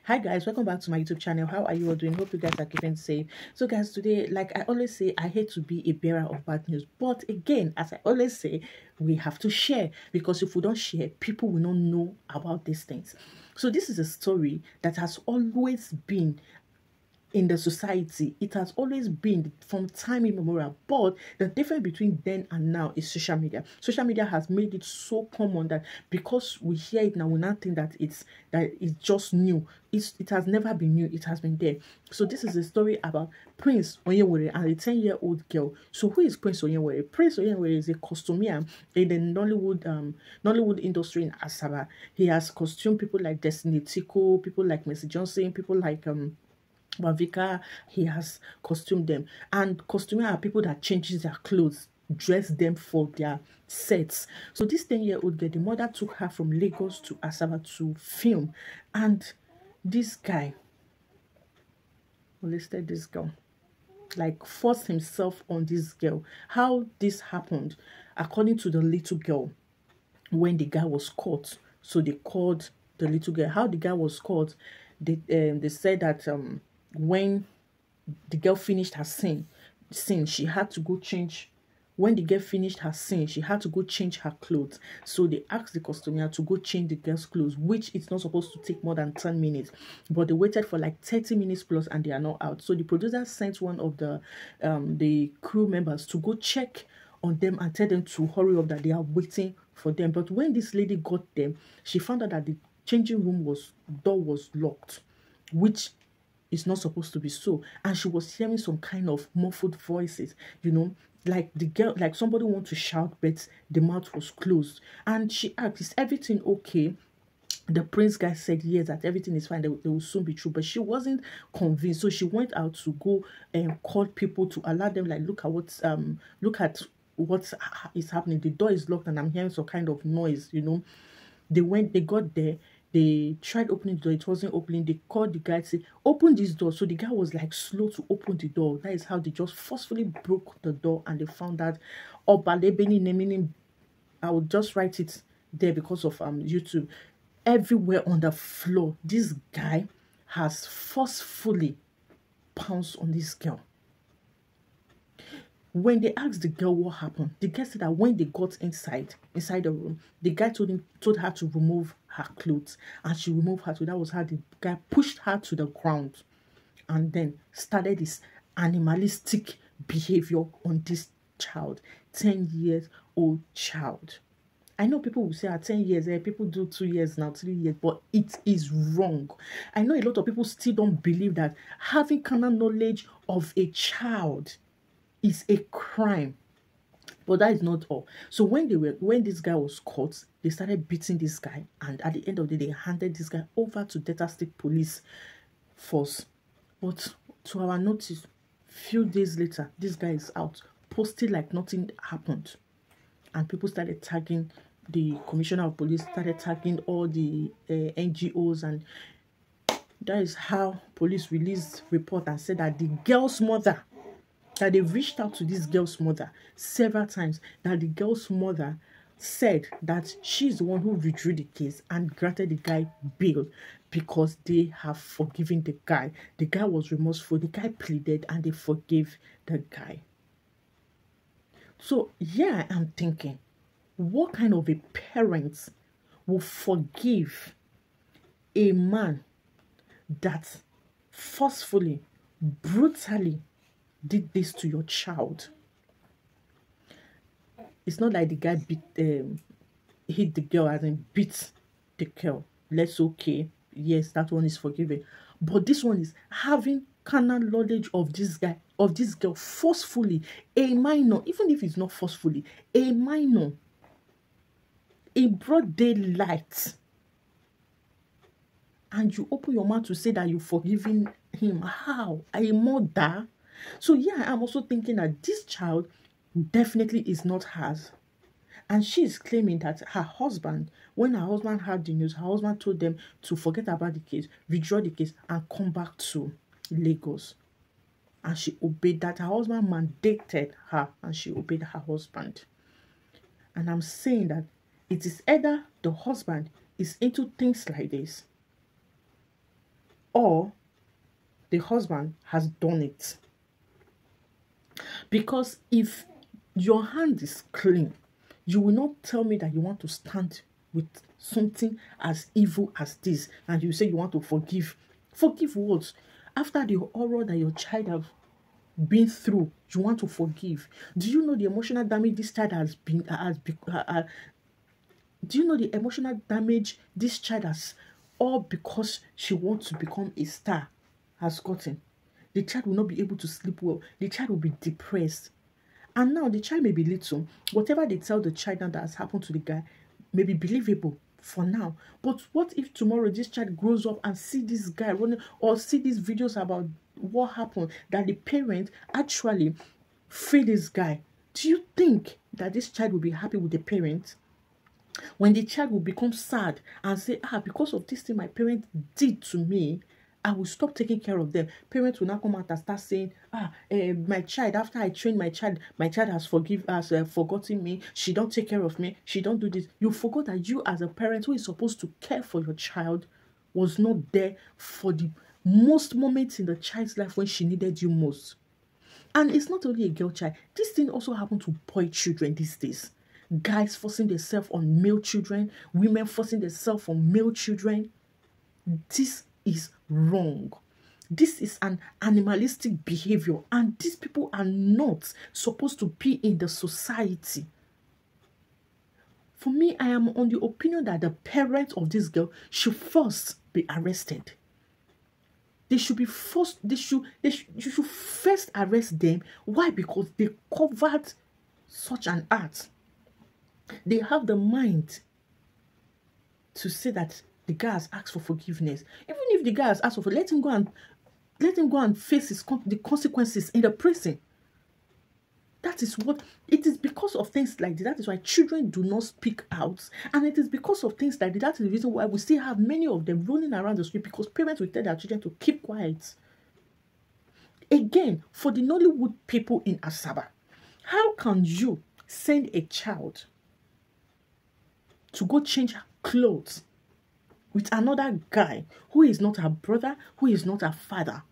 Hi guys, welcome back to my YouTube channel. How are you all doing? Hope you guys are keeping safe. So guys, today, like I always say, I hate to be a bearer of bad news, but again, as I always say, we have to share, because if we don't share, people will not know about these things. So this is a story that has always been in the society. It has always been from time immemorial, but the difference between then and now is social media. Social media has made it so common that because we hear it now, we now think that it's just new. It has never been new, it has been there. So this is a story about Prince Onyewere and a 10-year-old girl. So who is Prince Onyewere? Prince Onyewere is a costumier in the Nollywood industry in Asaba. He has costumed people like Destiny Tiko, people like Mercy Johnson, people like Wavika. He has costumed them, and costumier are people that changes their clothes, dress them for their sets. So this 10-year-old girl, the mother took her from Lagos to Asaba to film, and this guy molested this girl, like forced himself on this girl. How this happened, according to the little girl, when the guy was caught, so they called the little girl. How the guy was caught, they said that when the girl finished her sin, she had to go change. When the girl finished her sin, she had to go change her clothes. So they asked the costumier to go change the girl's clothes, which is not supposed to take more than 10 minutes. But they waited for like 30 minutes plus, and they are not out. So the producer sent one of the crew members to go check on them and tell them to hurry up, that they are waiting for them. But when this lady got them, she found out that the changing room door was locked, which is not supposed to be so. And she was hearing some kind of muffled voices, like the girl, like somebody want to shout, but the mouth was closed. And she asked, is everything okay? The prince guy said yes, that everything is fine, they will soon be through. But she wasn't convinced, so she went out to go and call people to allow them, like, look at what is happening. The door is locked and I'm hearing some kind of noise. They got there. They tried opening the door, it wasn't opening. They called the guy to say, open this door. So the guy was like slow to open the door. That is how they just forcefully broke the door, and they found that Obalebeni naming. I will just write it there because of YouTube. Everywhere on the floor, this guy has forcefully pounced on this girl. When they asked the girl what happened, the girl said that when they got inside the room, the guy told her to remove her clothes, and she removed her. So that was how the guy pushed her to the ground, and then started this animalistic behavior on this child, 10-year-old child. I know people will say at 10 years, people do 2 years now, 3 years, but it is wrong. I know a lot of people still don't believe that having carnal knowledge of a child is a crime. But that is not all. So when this guy was caught, they started beating this guy, and at the end of the day, they handed this guy over to Delta State Police Force. But to our notice, few days later, this guy is out, posted like nothing happened, and people started tagging the commissioner of police, started tagging all the NGOs, and that is how police released report and said that the girl's mother, that they reached out to this girl's mother several times, that the girl's mother said that she's the one who withdrew the case and granted the guy bail because they have forgiven the guy. The guy was remorseful, the guy pleaded, and they forgave the guy. So yeah, I'm thinking, what kind of a parent will forgive a man that forcefully, brutally did this to your child? It's not like the guy hit the girl, as in beat the girl. Let's okay, yes, that one is forgiven. But this one is having carnal knowledge of this guy, of this girl, forcefully, a minor, even if it's not forcefully, a minor, in broad daylight, and you open your mouth to say that you've forgiven him. How? A mother? So yeah, I'm also thinking that this child definitely is not hers. And she is claiming that her husband, when her husband heard the news, her husband told them to forget about the case, withdraw the case, and come back to Lagos. And she obeyed that. Her husband mandated her, and she obeyed her husband. And I'm saying that it is either the husband is into things like this, or the husband has done it. Because if your hand is clean, you will not tell me that you want to stand with something as evil as this, and you say you want to forgive. Forgive what? After the horror that your child have been through, you want to forgive. Do you know the emotional damage this child has been do you know the emotional damage this child has, all because she wants to become a star, has gotten? The child will not be able to sleep well. The child will be depressed. And now the child may be little. Whatever they tell the child now that has happened to the guy may be believable for now. But what if tomorrow this child grows up and see this guy running, or see these videos about what happened, that the parent actually freed this guy? Do you think that this child will be happy with the parent? When the child will become sad and say, because of this thing my parent did to me, I will stop taking care of them. Parents will now come out and start saying, my child, after I trained my child has forgotten me. She don't take care of me. She don't do this. You forgot that you, as a parent who is supposed to care for your child, was not there for the most moments in the child's life when she needed you most. And it's not only a girl child. This thing also happened to boy children these days. Guys forcing themselves on male children. Women forcing themselves on male children. This is wrong. This is an animalistic behavior, and these people are not supposed to be in the society. For me, I am on the opinion that the parents of this girl should first be arrested. They should be forced. You should first arrest them. Why? Because they covered such an act. They have the mind to say that the guy has asked for forgiveness. Even if the guy has asked for, let him go and face the consequences in the prison. That is what it is. Because of things like that is why children do not speak out, and it is because of things like that is the reason why we still have many of them running around the street, because parents will tell their children to keep quiet. Again, for the Nollywood people in Asaba, how can you send a child to go change clothes with another guy who is not her brother, who is not her father,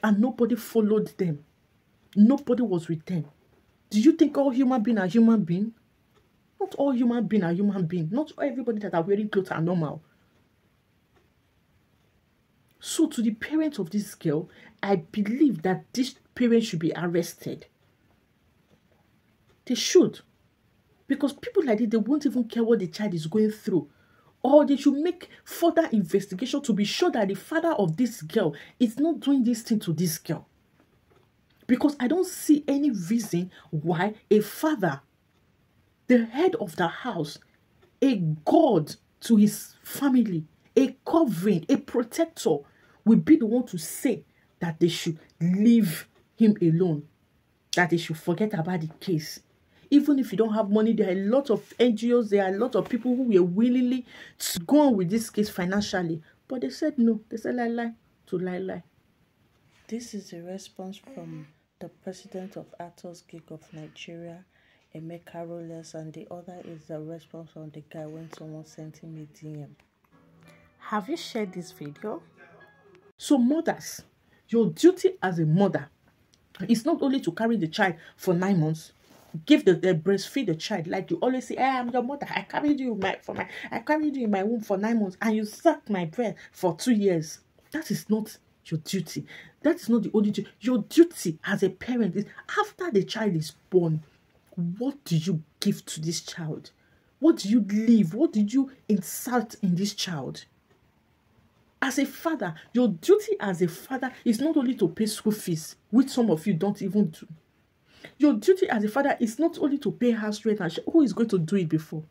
and nobody followed them? Nobody was with them. Do you think all human beings are human beings? Not all human beings are human beings. Not everybody that are wearing clothes are normal. So to the parents of this girl, I believe that this parent should be arrested. They should. Because people like this, they won't even care what the child is going through. Or they should make further investigation to be sure that the father of this girl is not doing this thing to this girl. Because I don't see any reason why a father, the head of the house, a god to his family, a covering, a protector, will be the one to say that they should leave him alone, that they should forget about the case. Even if you don't have money, there are a lot of NGOs, there are a lot of people who were willingly to go on with this case financially. But they said no. They said lie to lie. This is a response from the president of Actors Guild of Nigeria, Emeka Rollers, and the other is the response from the guy when someone sent him a DM. Have you shared this video? So mothers, your duty as a mother is not only to carry the child for 9 months, give the breastfeed the child, like you always say, I'm your mother. I carried you in my womb for 9 months, and you sucked my breast for 2 years. That is not your duty. That is not the only duty. Your duty as a parent is, after the child is born, what do you give to this child? What do you leave? What did you insert in this child? As a father, your duty as a father is not only to pay school fees, which some of you don't even do. Your duty as a father is not only to pay house rent, and who is going to do it before?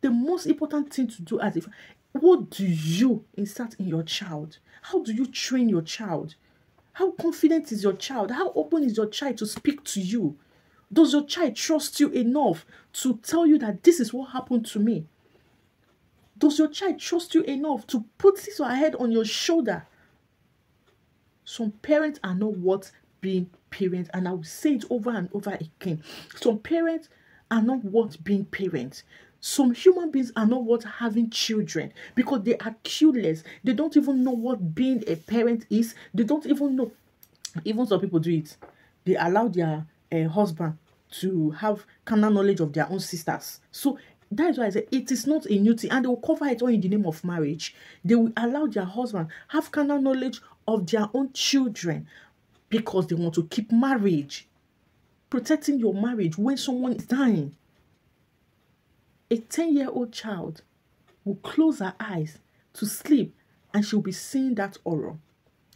The most important thing to do as a father, what do you insert in your child? How do you train your child? How confident is your child? How open is your child to speak to you? Does your child trust you enough to tell you that this is what happened to me? Does your child trust you enough to put his or her head on your shoulder? Some parents are not worth being parents, and I will say it over and over again. Some parents are not worth being parents. Some human beings are not worth having children because they are clueless. They don't even know what being a parent is. They don't even know. Even some people do it. They allow their husband to have carnal knowledge of their own sisters. So that is why I say it is not a new thing, and they will cover it all in the name of marriage. They will allow their husband have carnal knowledge of their own children because they want to keep marriage, protecting your marriage when someone is dying. A 10-year-old child will close her eyes to sleep and she'll be seeing that horror.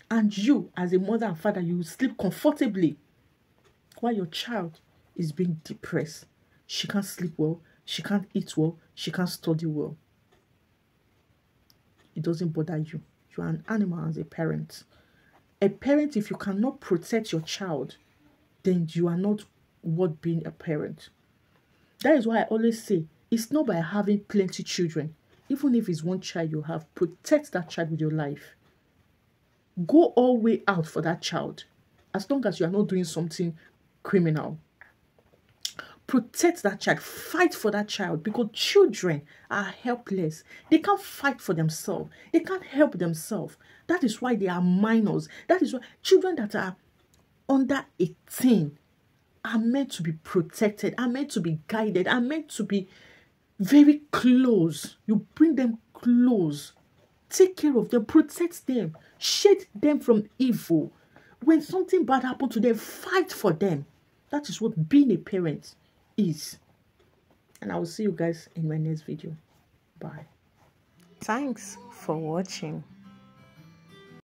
And you, as a mother and father, you will sleep comfortably while your child is being depressed. She can't sleep well, she can't eat well, she can't study well. It doesn't bother you. You are an animal as a parent. A parent, if you cannot protect your child, then you are not worth being a parent. That is why I always say, it's not by having plenty children. Even if it's one child you have, protect that child with your life. Go all the way out for that child. As long as you are not doing something criminal. Protect that child. Fight for that child, because children are helpless. They can't fight for themselves. They can't help themselves. That is why they are minors. That is why children that are under 18 are meant to be protected, are meant to be guided, are meant to be very close. You bring them close. Take care of them. Protect them. Shade them from evil. When something bad happens to them, fight for them. That is what being a parent is. And I will see you guys in my next video. Bye. Thanks for watching.